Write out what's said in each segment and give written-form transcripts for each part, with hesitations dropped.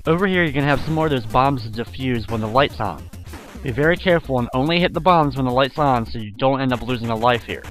Over here, you're going to have some more of those bombs to defuse when the light's on. Be very careful and only hit the bombs when the light's on so you don't end up losing a life here.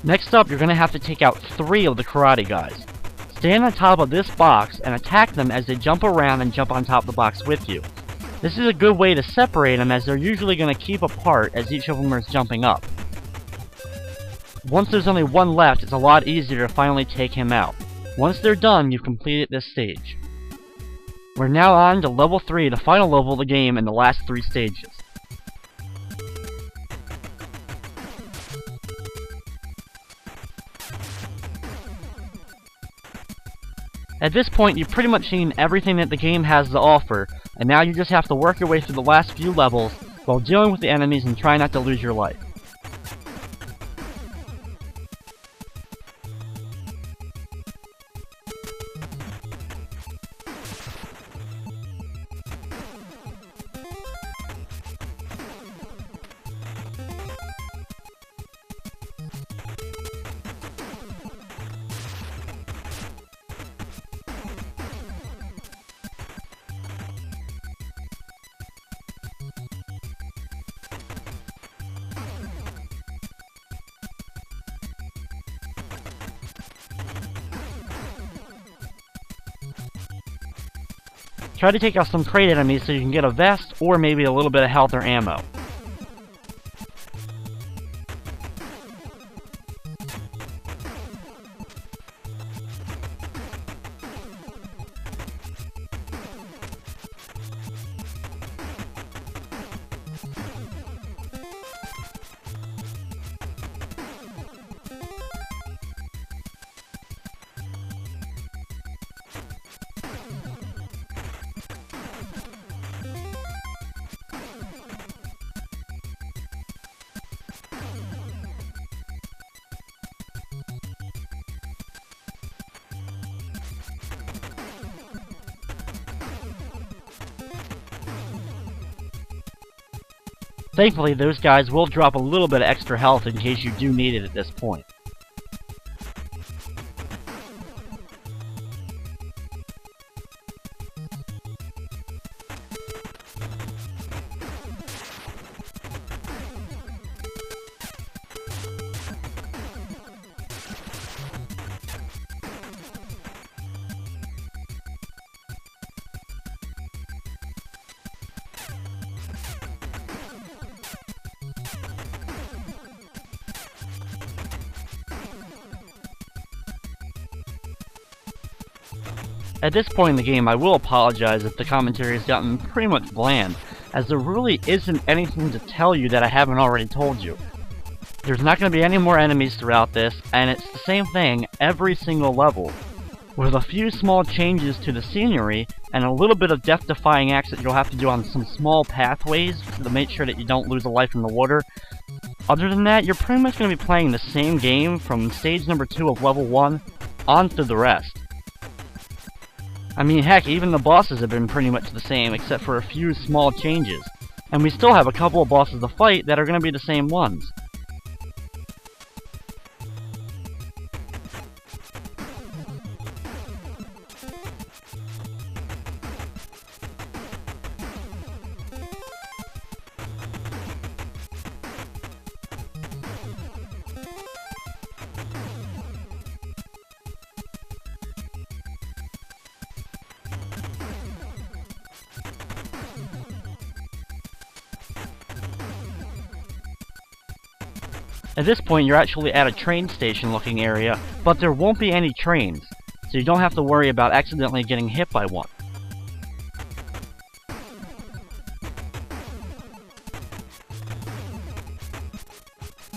Next up, you're going to have to take out 3 of the karate guys. Stand on top of this box and attack them as they jump around and jump on top of the box with you. This is a good way to separate them, as they're usually going to keep apart as each of them is jumping up. Once there's only one left, it's a lot easier to finally take him out. Once they're done, you've completed this stage. We're now on to level 3, the final level of the game in the last 3 stages. At this point, you've pretty much seen everything that the game has to offer, and now you just have to work your way through the last few levels while dealing with the enemies and try not to lose your life. Try to take out some crate enemies so you can get a vest or maybe a little bit of health or ammo. Thankfully, those guys will drop a little bit of extra health in case you do need it at this point. At this point in the game, I will apologize if the commentary has gotten pretty much bland, as there really isn't anything to tell you that I haven't already told you. There's not going to be any more enemies throughout this, and it's the same thing every single level, with a few small changes to the scenery, and a little bit of death-defying acts that you'll have to do on some small pathways to make sure that you don't lose a life in the water. Other than that, you're pretty much going to be playing the same game from stage number 2 of level 1 on through the rest. I mean, heck, even the bosses have been pretty much the same, except for a few small changes. And we still have a couple of bosses to fight that are going to be the same ones. At this point, you're actually at a train station looking area, but there won't be any trains, so you don't have to worry about accidentally getting hit by one.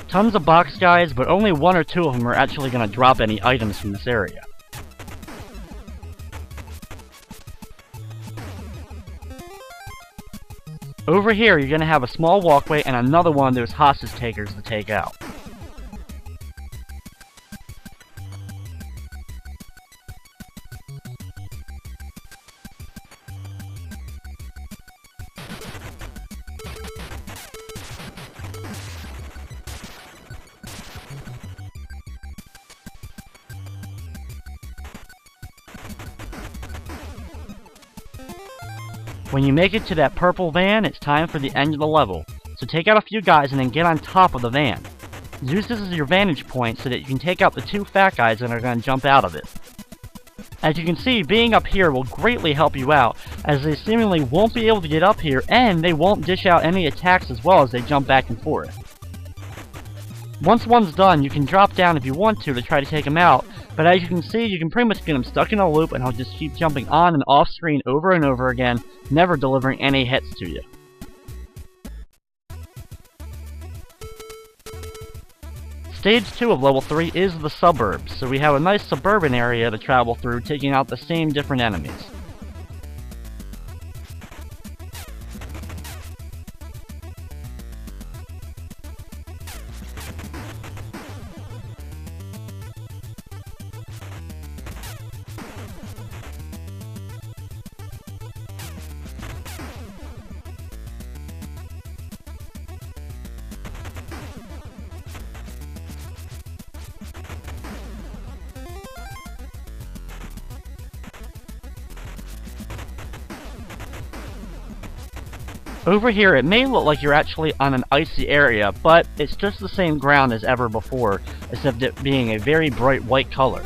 Tons of box guys, but only 1 or 2 of them are actually going to drop any items from this area. Over here, you're going to have a small walkway and another one of those hostage takers to take out. When you make it to that purple van, it's time for the end of the level. So take out a few guys and then get on top of the van. Use this as your vantage point so that you can take out the 2 fat guys that are going to jump out of it. As you can see, being up here will greatly help you out, as they seemingly won't be able to get up here, and they won't dish out any attacks as well as they jump back and forth. Once one's done, you can drop down if you want to try to take him out, but as you can see, you can pretty much get him stuck in a loop and he'll just keep jumping on and off screen over and over again, never delivering any hits to you. Stage 2 of level 3 is the suburbs, so we have a nice suburban area to travel through, taking out the same different enemies. Over here, it may look like you're actually on an icy area, but it's just the same ground as ever before, except it being a very bright white color.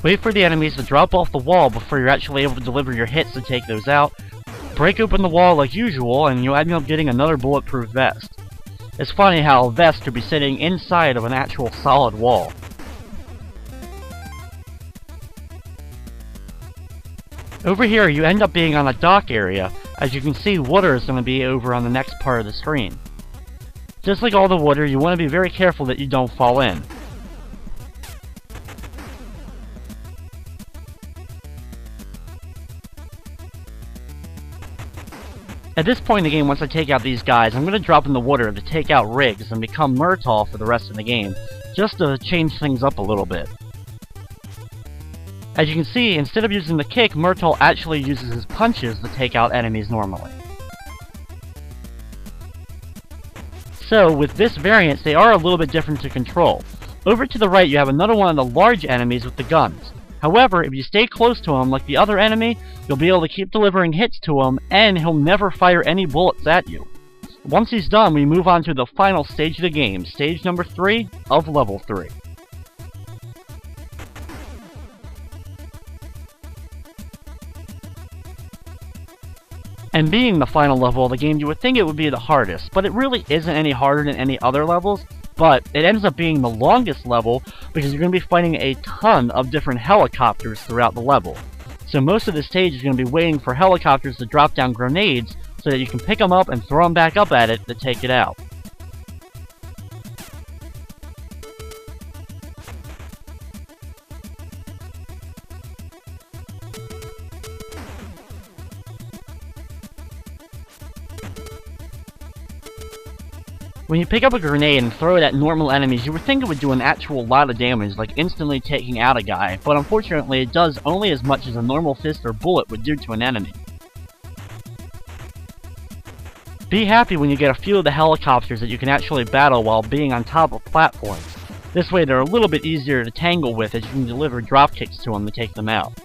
Wait for the enemies to drop off the wall before you're actually able to deliver your hits to take those out. Break open the wall like usual, and you'll end up getting another bulletproof vest. It's funny how a vest could be sitting inside of an actual solid wall. Over here, you end up being on a dock area. As you can see, water is going to be over on the next part of the screen. Just like all the water, you want to be very careful that you don't fall in. At this point in the game, once I take out these guys, I'm going to drop in the water to take out Riggs and become Murtaugh for the rest of the game, just to change things up a little bit. As you can see, instead of using the kick, Murtaugh actually uses his punches to take out enemies normally. So, with this variant, they are a little bit different to control. Over to the right, you have another one of the large enemies with the guns. However, if you stay close to him like the other enemy, you'll be able to keep delivering hits to him, and he'll never fire any bullets at you. Once he's done, we move on to the final stage of the game, stage number 3 of level 3. And being the final level of the game, you would think it would be the hardest, but it really isn't any harder than any other levels. But it ends up being the longest level because you're going to be fighting a ton of different helicopters throughout the level. So most of the stage is going to be waiting for helicopters to drop down grenades so that you can pick them up and throw them back up at it to take it out. When you pick up a grenade and throw it at normal enemies, you would think it would do an actual lot of damage, like instantly taking out a guy, but unfortunately it does only as much as a normal fist or bullet would do to an enemy. Be happy when you get a few of the helicopters that you can actually battle while being on top of platforms. This way they're a little bit easier to tangle with as you can deliver drop kicks to them to take them out.